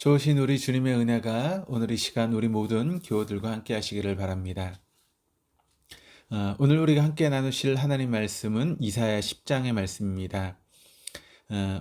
좋으신 우리 주님의 은혜가 오늘 이 시간 우리 모든 교우들과 함께 하시기를 바랍니다. 오늘 우리가 함께 나누실 하나님 말씀은 이사야 10장의 말씀입니다.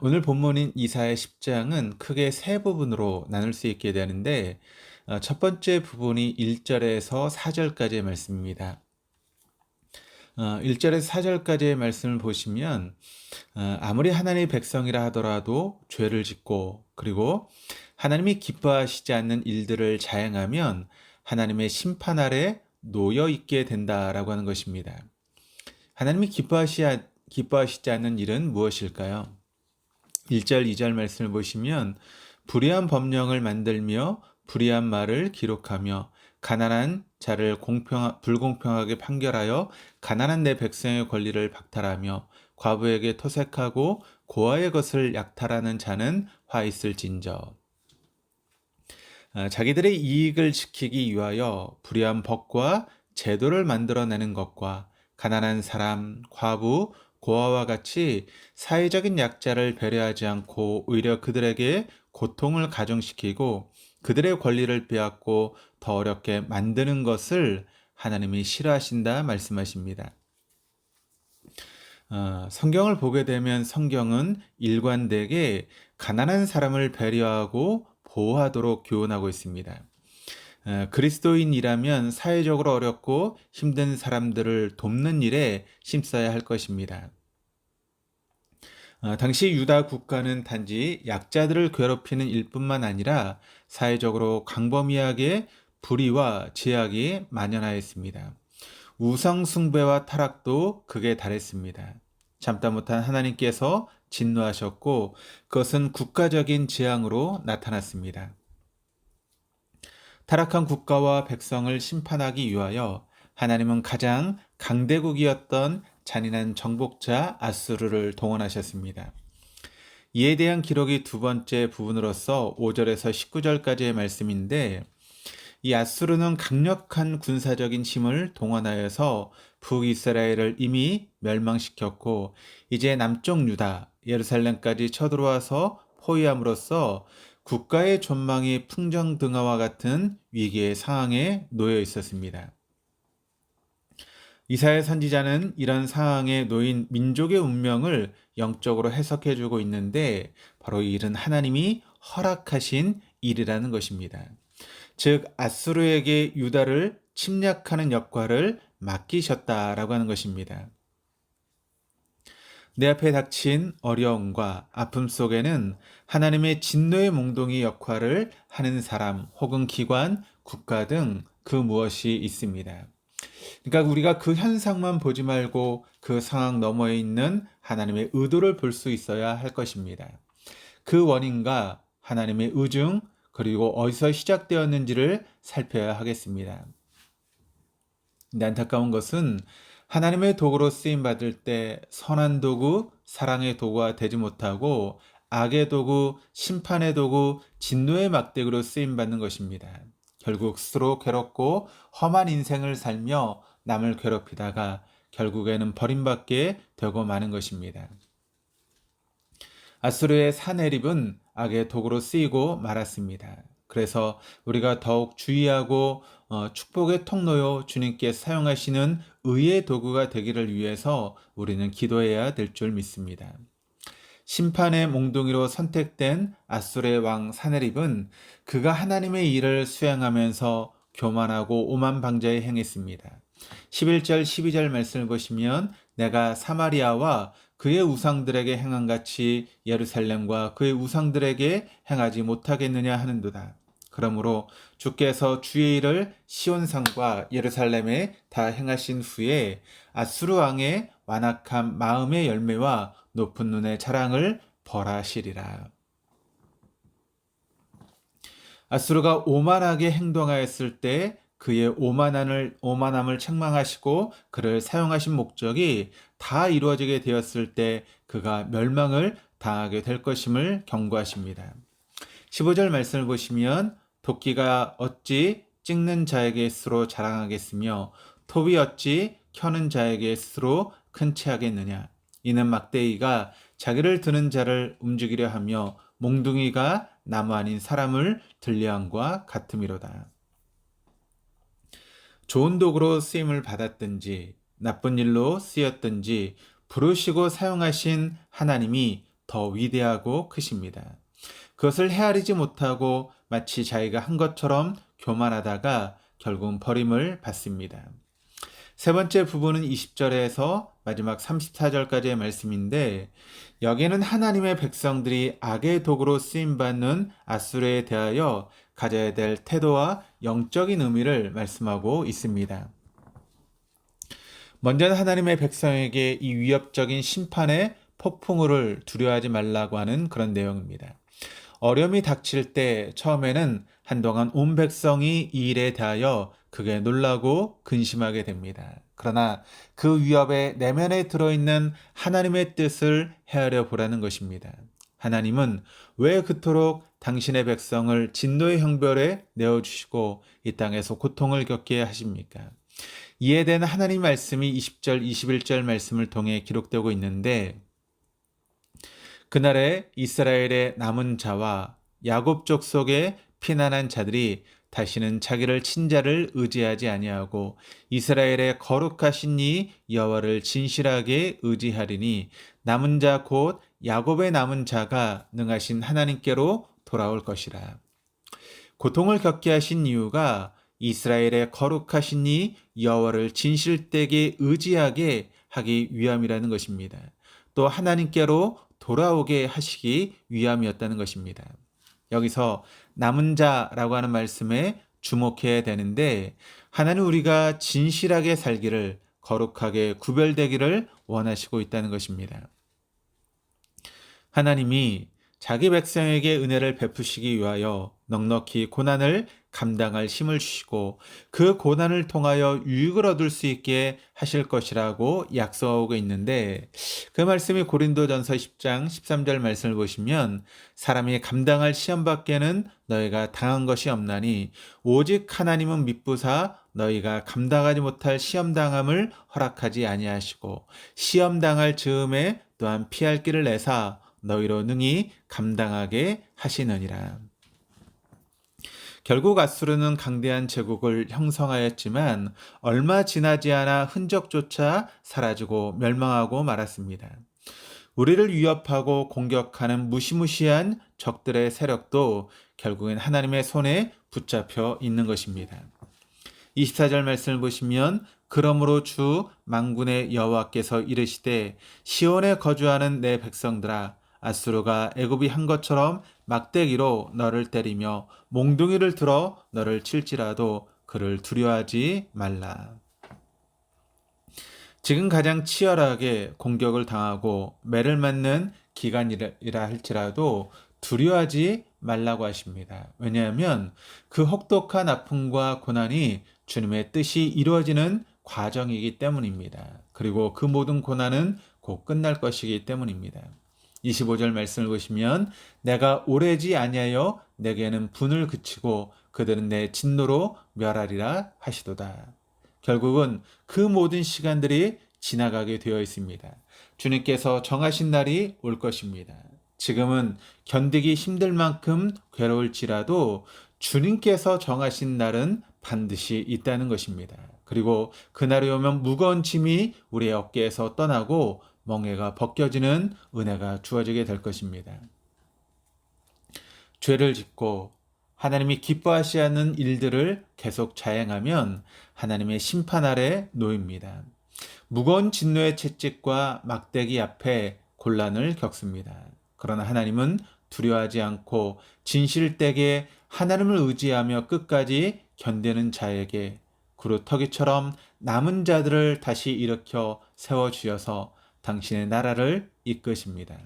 오늘 본문인 이사야 10장은 크게 세 부분으로 나눌 수 있게 되는데 첫 번째 부분이 1절에서 4절까지의 말씀입니다. 1절에서 4절까지의 말씀을 보시면 아무리 하나님의 백성이라 하더라도 죄를 짓고 그리고 하나님이 기뻐하시지 않는 일들을 자행하면 하나님의 심판 아래 놓여 있게 된다라고 하는 것입니다. 하나님이 기뻐하시지 않는 일은 무엇일까요? 1절, 2절 말씀을 보시면 불의한 법령을 만들며 불의한 말을 기록하며 가난한 자를 불공평하게 판결하여 가난한 내 백성의 권리를 박탈하며 과부에게 토색하고 고아의 것을 약탈하는 자는 화 있을진저. 자기들의 이익을 지키기 위하여 불의한 법과 제도를 만들어내는 것과 가난한 사람, 과부, 고아와 같이 사회적인 약자를 배려하지 않고 오히려 그들에게 고통을 가중시키고 그들의 권리를 빼앗고 더 어렵게 만드는 것을 하나님이 싫어하신다 말씀하십니다. 성경을 보게 되면 성경은 일관되게 가난한 사람을 배려하고 보호하도록 교훈하고 있습니다. 그리스도인이라면 사회적으로 어렵고 힘든 사람들을 돕는 일에 힘써야 할 것입니다. 당시 유다 국가는 단지 약자들을 괴롭히는 일뿐만 아니라 사회적으로 광범위하게 불의와 제약이 만연하였습니다. 우상 숭배와 타락도 극에 달했습니다. 참다 못한 하나님께서 진노하셨고 그것은 국가적인 재앙으로 나타났습니다. 타락한 국가와 백성을 심판하기 위하여 하나님은 가장 강대국이었던 잔인한 정복자 아수르를 동원하셨습니다. 이에 대한 기록이 두 번째 부분으로서 5절에서 19절까지의 말씀인데 이 아수르는 강력한 군사적인 힘을 동원하여서 북이스라엘을 이미 멸망시켰고 이제 남쪽 유다, 예루살렘까지 쳐들어와서 포위함으로써 국가의 전망이 풍정등화와 같은 위기의 상황에 놓여 있었습니다. 이사야 선지자는 이런 상황에 놓인 민족의 운명을 영적으로 해석해주고 있는데 바로 이 일은 하나님이 허락하신 일이라는 것입니다. 즉 아수르에게 유다를 침략하는 역할을 맡기셨다라고 하는 것입니다. 내 앞에 닥친 어려움과 아픔 속에는 하나님의 진노의 몽둥이 역할을 하는 사람 혹은 기관, 국가 등 그 무엇이 있습니다. 그러니까 우리가 그 현상만 보지 말고 그 상황 너머에 있는 하나님의 의도를 볼 수 있어야 할 것입니다. 그 원인과 하나님의 의중 그리고 어디서 시작되었는지를 살펴야 하겠습니다. 근데 안타까운 것은 하나님의 도구로 쓰임 받을 때 선한 도구, 사랑의 도구가 되지 못하고 악의 도구, 심판의 도구, 진노의 막대기로 쓰임 받는 것입니다. 결국 스스로 괴롭고 험한 인생을 살며 남을 괴롭히다가 결국에는 버림받게 되고 마는 것입니다. 아수르의 사내립은 악의 도구로 쓰이고 말았습니다. 그래서 우리가 더욱 주의하고 축복의 통로요 주님께 사용하시는 의의 도구가 되기를 위해서 우리는 기도해야 될 줄 믿습니다. 심판의 몽둥이로 선택된 아수르의 왕 사내립은 그가 하나님의 일을 수행하면서 교만하고 오만방자에 행했습니다. 11절 12절 말씀을 보시면 내가 사마리아와 그의 우상들에게 행한 같이 예루살렘과 그의 우상들에게 행하지 못하겠느냐 하는도다. 그러므로 주께서 주의 일을 시온산과 예루살렘에 다 행하신 후에 아수르 왕의 완악한 마음의 열매와 높은 눈의 자랑을 벌하시리라. 아수르가 오만하게 행동하였을 때 그의 오만함을 책망하시고 그를 사용하신 목적이 다 이루어지게 되었을 때 그가 멸망을 당하게 될 것임을 경고하십니다. 15절 말씀을 보시면 도끼가 어찌 찍는 자에게 스스로 자랑하겠으며 톱이 어찌 켜는 자에게 스스로 큰 채하겠느냐. 이는 막대기가 자기를 드는 자를 움직이려 하며 몽둥이가 나무 아닌 사람을 들려함과 같음이로다. 좋은 도구로 쓰임을 받았든지 나쁜 일로 쓰였든지 부르시고 사용하신 하나님이 더 위대하고 크십니다. 그것을 헤아리지 못하고 마치 자기가 한 것처럼 교만하다가 결국은 버림을 받습니다. 세 번째 부분은 20절에서 마지막 34절까지의 말씀인데, 여기에는 하나님의 백성들이 악의 도구로 쓰임받는 아수르에 대하여 가져야 될 태도와 영적인 의미를 말씀하고 있습니다. 먼저는 하나님의 백성에게 이 위협적인 심판의 폭풍우를 두려워하지 말라고 하는 그런 내용입니다. 어려움이 닥칠 때 처음에는 한동안 온 백성이 이 일에 대하여 크게 놀라고 근심하게 됩니다. 그러나 그 위협의 내면에 들어있는 하나님의 뜻을 헤아려 보라는 것입니다. 하나님은 왜 그토록 당신의 백성을 진노의 형벌에 내어주시고 이 땅에서 고통을 겪게 하십니까? 이에 대한 하나님 말씀이 20절, 21절 말씀을 통해 기록되고 있는데, 그날에 이스라엘의 남은 자와 야곱 족속의 피난한 자들이 다시는 자기를 친자를 의지하지 아니하고 이스라엘의 거룩하신 이 여호와를 진실하게 의지하리니 남은 자 곧 야곱의 남은 자가 능하신 하나님께로 돌아올 것이라. 고통을 겪게 하신 이유가 이스라엘의 거룩하신 이 여호와를 진실되게 의지하게 하기 위함이라는 것입니다. 또 하나님께로 돌아오게 하시기 위함이었다는 것입니다. 여기서 남은 자라고 하는 말씀에 주목해야 되는데, 하나님 우리가 진실하게 살기를, 거룩하게 구별되기를 원하시고 있다는 것입니다. 하나님이 자기 백성에게 은혜를 베푸시기 위하여 넉넉히 고난을 감당할 힘을 주시고 그 고난을 통하여 유익을 얻을 수 있게 하실 것이라고 약속하고 있는데, 그 말씀이 고린도전서 10장 13절 말씀을 보시면 사람이 감당할 시험밖에는 너희가 당한 것이 없나니 오직 하나님은 미쁘사 너희가 감당하지 못할 시험당함을 허락하지 아니하시고 시험당할 즈음에 또한 피할 길을 내사 너희로 능히 감당하게 하시느니라. 결국 아수르는 강대한 제국을 형성하였지만 얼마 지나지 않아 흔적조차 사라지고 멸망하고 말았습니다. 우리를 위협하고 공격하는 무시무시한 적들의 세력도 결국엔 하나님의 손에 붙잡혀 있는 것입니다. 24절 말씀을 보시면 그러므로 주 만군의 여호와께서 이르시되 시온에 거주하는 내 백성들아, 아수르가 애굽이 한 것처럼 막대기로 너를 때리며 몽둥이를 들어 너를 칠지라도 그를 두려워하지 말라. 지금 가장 치열하게 공격을 당하고 매를 맞는 기간이라 할지라도 두려워하지 말라고 하십니다. 왜냐하면 그 혹독한 아픔과 고난이 주님의 뜻이 이루어지는 과정이기 때문입니다. 그리고 그 모든 고난은 곧 끝날 것이기 때문입니다. 25절 말씀을 보시면 내가 오래지 아니하여 내게는 분을 그치고 그들은 내 진노로 멸하리라 하시도다. 결국은 그 모든 시간들이 지나가게 되어 있습니다. 주님께서 정하신 날이 올 것입니다. 지금은 견디기 힘들 만큼 괴로울지라도 주님께서 정하신 날은 반드시 있다는 것입니다. 그리고 그날이 오면 무거운 짐이 우리의 어깨에서 떠나고 멍에가 벗겨지는 은혜가 주어지게 될 것입니다. 죄를 짓고 하나님이 기뻐하시 않는 일들을 계속 자행하면 하나님의 심판 아래 놓입니다. 무거운 진노의 채찍과 막대기 앞에 곤란을 겪습니다. 그러나 하나님은 두려워하지 않고 진실되게 하나님을 의지하며 끝까지 견디는 자에게 구루터기처럼 남은 자들을 다시 일으켜 세워주셔서 당신의 나라를 이끄십니다.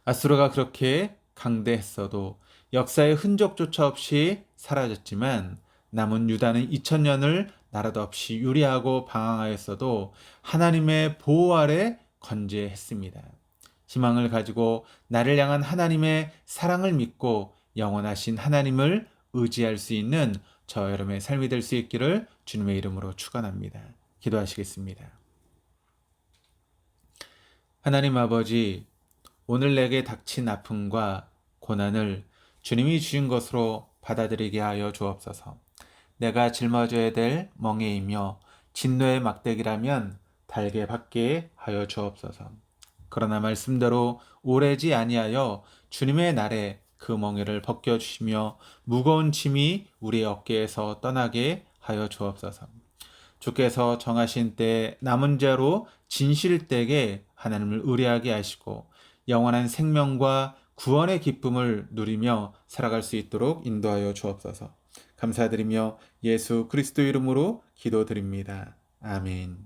아수르가 그렇게 강대했어도 역사의 흔적조차 없이 사라졌지만 남은 유다는 2000년을 나라도 없이 유리하고 방황하였어도 하나님의 보호 아래 건재했습니다. 희망을 가지고 나를 향한 하나님의 사랑을 믿고 영원하신 하나님을 의지할 수 있는 저 여러분의 삶이 될 수 있기를 주님의 이름으로 축원합니다. 기도하시겠습니다. 하나님 아버지, 오늘 내게 닥친 아픔과 고난을 주님이 주신 것으로 받아들이게 하여 주옵소서. 내가 짊어져야 될 멍에이며 진노의 막대기라면 달게 받게 하여 주옵소서. 그러나 말씀대로 오래지 아니하여 주님의 날에 그 멍에를 벗겨 주시며 무거운 짐이 우리 어깨에서 떠나게 하여 주옵소서. 주께서 정하신 때 남은 자로 진실되게 하나님을 의뢰하게 하시고 영원한 생명과 구원의 기쁨을 누리며 살아갈 수 있도록 인도하여 주옵소서. 감사드리며 예수 그리스도 이름으로 기도드립니다. 아멘.